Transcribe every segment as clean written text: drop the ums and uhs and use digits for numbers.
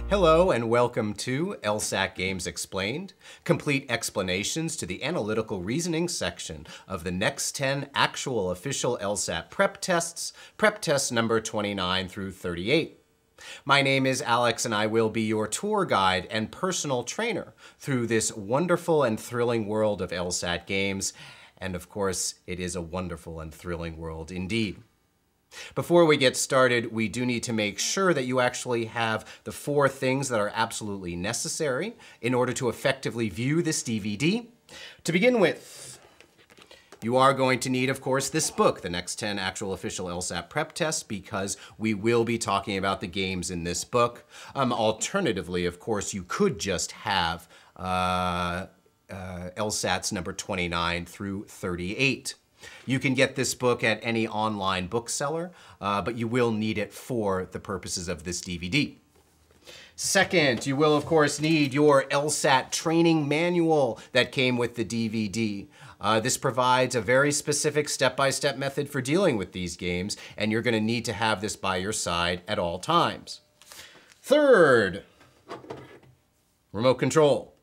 Hello and welcome to LSAT Games Explained, complete explanations to the analytical reasoning section of the next 10 actual official LSAT prep tests number 29 through 38. My name is Alex and I will be your tour guide and personal trainer through this wonderful and thrilling world of LSAT games. And of course, it is a wonderful and thrilling world indeed. Before we get started, we do need to make sure that you actually have the 4 things that are absolutely necessary in order to effectively view this DVD. To begin with, you are going to need, of course, this book, the next 10 actual official LSAT prep tests, because we will be talking about the games in this book. Alternatively, of course, you could just have LSATs number 29 through 38. You can get this book at any online bookseller, but you will need it for the purposes of this DVD. Second, you will of course need your LSAT training manual that came with the DVD. This provides a very specific step-by-step method for dealing with these games, and you're going to need to have this by your side at all times. Third, remote control.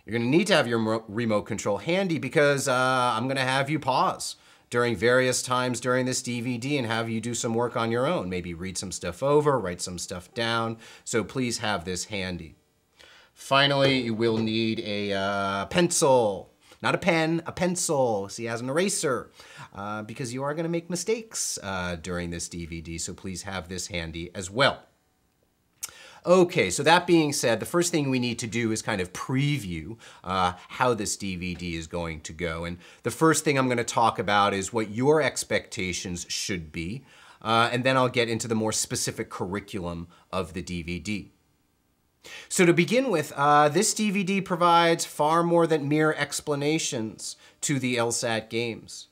You're going to need to have your remote control handy because I'm going to have you pause during various times during this DVD and have you do some work on your own. Maybe read some stuff over, write some stuff down. So please have this handy. Finally, you will need a pencil. Not a pen, a pencil. See, as an eraser, because you are going to make mistakes during this DVD. So please have this handy as well. Okay, so that being said, the first thing we need to do is kind of preview how this DVD is going to go. And the first thing I'm going to talk about is what your expectations should be. And then I'll get into the more specific curriculum of the DVD. So to begin with, this DVD provides far more than mere explanations to the LSAT games.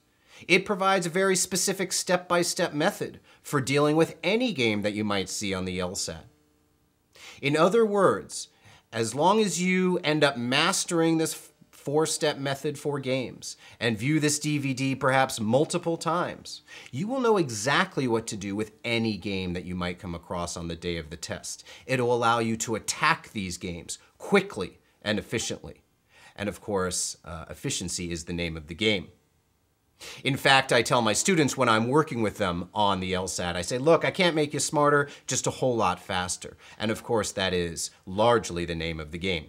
It provides a very specific step-by-step method for dealing with any game that you might see on the LSAT. In other words, as long as you end up mastering this 4-step method for games and view this DVD perhaps multiple times, you will know exactly what to do with any game that you might come across on the day of the test. It'll allow you to attack these games quickly and efficiently. And of course, efficiency is the name of the game. In fact, I tell my students when I'm working with them on the LSAT, I say, look, I can't make you smarter, just a whole lot faster. And of course, that is largely the name of the game.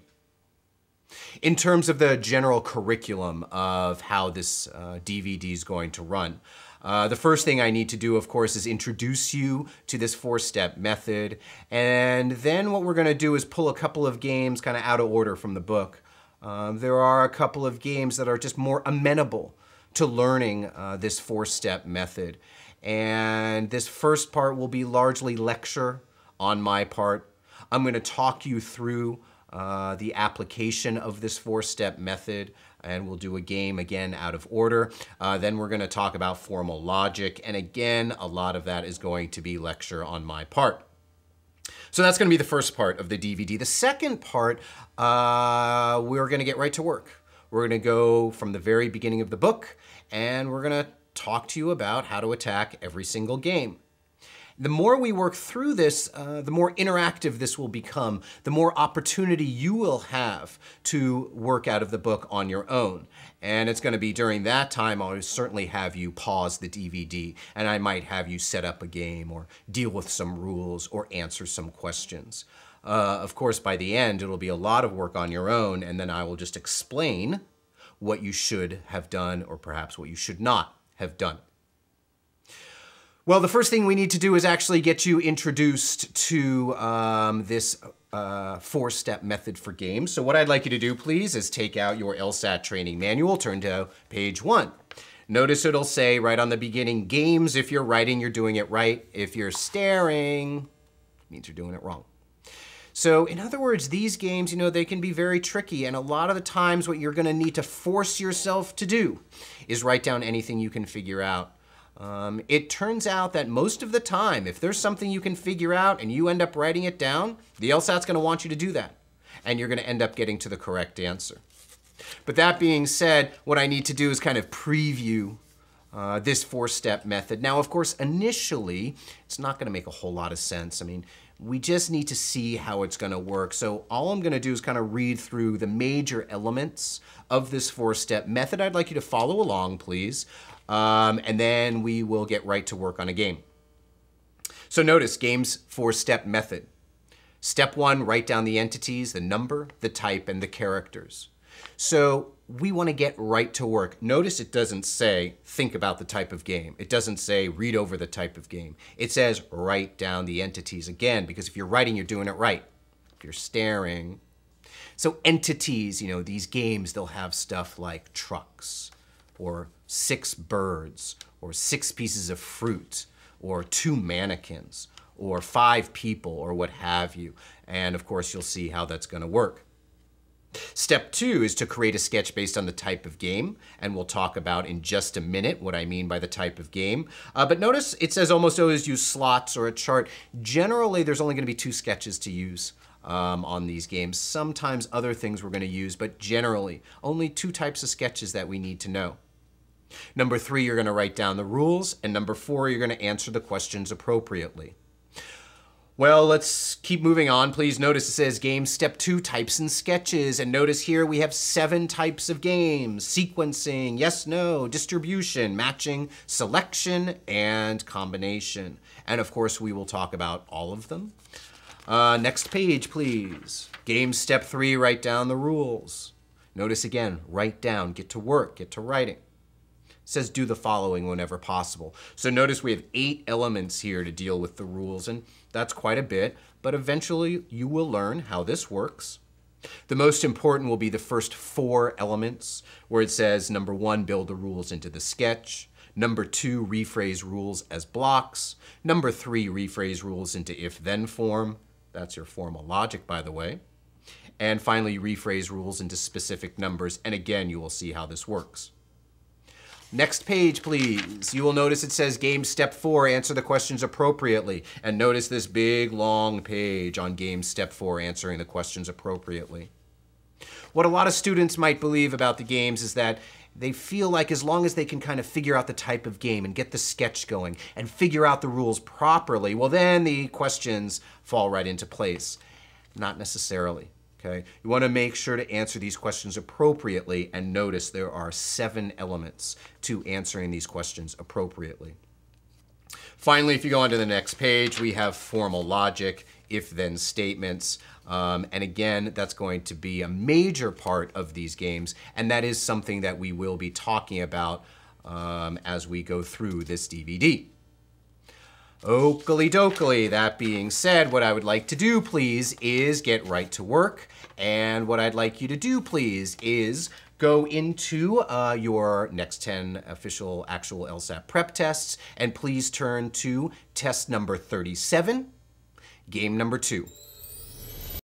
In terms of the general curriculum of how this DVD is going to run, the first thing I need to do, of course, is introduce you to this 4-step method. And then what we're going to do is pull a couple of games kind of out of order from the book. There are a couple of games that are just more amenable to learning this 4-step method. And this first part will be largely lecture on my part. I'm going to talk you through the application of this 4-step method, and we'll do a game again out of order. Then we're going to talk about formal logic, and again, a lot of that is going to be lecture on my part. So that's going to be the first part of the DVD. The second part, we're going to get right to work. We're going to go from the very beginning of the book, and we're going to talk to you about how to attack every single game. The more we work through this, the more interactive this will become, the more opportunity you will have to work out of the book on your own. And it's going to be during that time I'll certainly have you pause the DVD, and I might have you set up a game or deal with some rules or answer some questions. Of course, by the end, it'll be a lot of work on your own, and then I will just explain what you should have done or perhaps what you should not have done. Well, the first thing we need to do is actually get you introduced to this 4-step method for games. So what I'd like you to do, please, is take out your LSAT training manual, turn to page 1. Notice it'll say right on the beginning, games. If you're writing, you're doing it right. If you're staring, it means you're doing it wrong. So in other words, these games, they can be very tricky, and a lot of the times what you're going to need to force yourself to do is write down anything you can figure out. It turns out that most of the time, if there's something you can figure out and you end up writing it down, the LSAT's going to want you to do that, and you're going to end up getting to the correct answer. But that being said, what I need to do is kind of preview this 4-step method. Now, of course, initially, it's not going to make a whole lot of sense. I mean, We just need to see how it's going to work. So all I'm going to do is kind of read through the major elements of this 4-step method. I'd like you to follow along, please. And then we will get right to work on a game. So notice game's 4-step method. Step 1, write down the entities, the number, the type, and the characters. So we want to get right to work. Notice it doesn't say, think about the type of game. It doesn't say, read over the type of game. It says, write down the entities. Again, because if you're writing, you're doing it right. If you're staring. So entities, you know, these games, they'll have stuff like trucks, or 6 birds, or 6 pieces of fruit, or 2 mannequins, or 5 people, or what have you. And of course, you'll see how that's going to work. Step 2 is to create a sketch based on the type of game, and we'll talk about in just a minute what I mean by the type of game. But notice it says almost always use slots or a chart. Generally, there's only going to be 2 sketches to use on these games. Sometimes other things we're going to use, but generally only 2 types of sketches that we need to know. Number 3, you're going to write down the rules, and number 4, you're going to answer the questions appropriately. Well, let's keep moving on. Please notice it says game step 2, types and sketches. And notice here we have 7 types of games: sequencing, yes, no, distribution, matching, selection, and combination. And of course, we will talk about all of them. Next page, please. Game step 3, write down the rules. Notice again, write down, get to work, get to writing. It says do the following whenever possible. So notice we have 8 elements here to deal with the rules, and that's quite a bit, but eventually you will learn how this works. The most important will be the first 4 elements, where it says number 1, build the rules into the sketch. Number 2, rephrase rules as blocks. Number 3, rephrase rules into if-then form. That's your formal logic, by the way. And finally, rephrase rules into specific numbers, and again, you will see how this works. Next page, please. You will notice it says game step 4, answer the questions appropriately. And notice this big, long page on game step 4, answering the questions appropriately. What a lot of students might believe about the games is that they feel like as long as they can kind of figure out the type of game and get the sketch going and figure out the rules properly, well, then the questions fall right into place. Not necessarily. Okay. You want to make sure to answer these questions appropriately, and notice there are 7 elements to answering these questions appropriately. Finally, if you go on to the next page, we have formal logic, if-then statements. And again, that's going to be a major part of these games, and that is something that we will be talking about as we go through this DVD. Oakley dokley. That being said, what I would like to do, please, is get right to work. And what I'd like you to do, please, is go into your next 10 official actual LSAT prep tests, and please turn to test number 37, game number 2.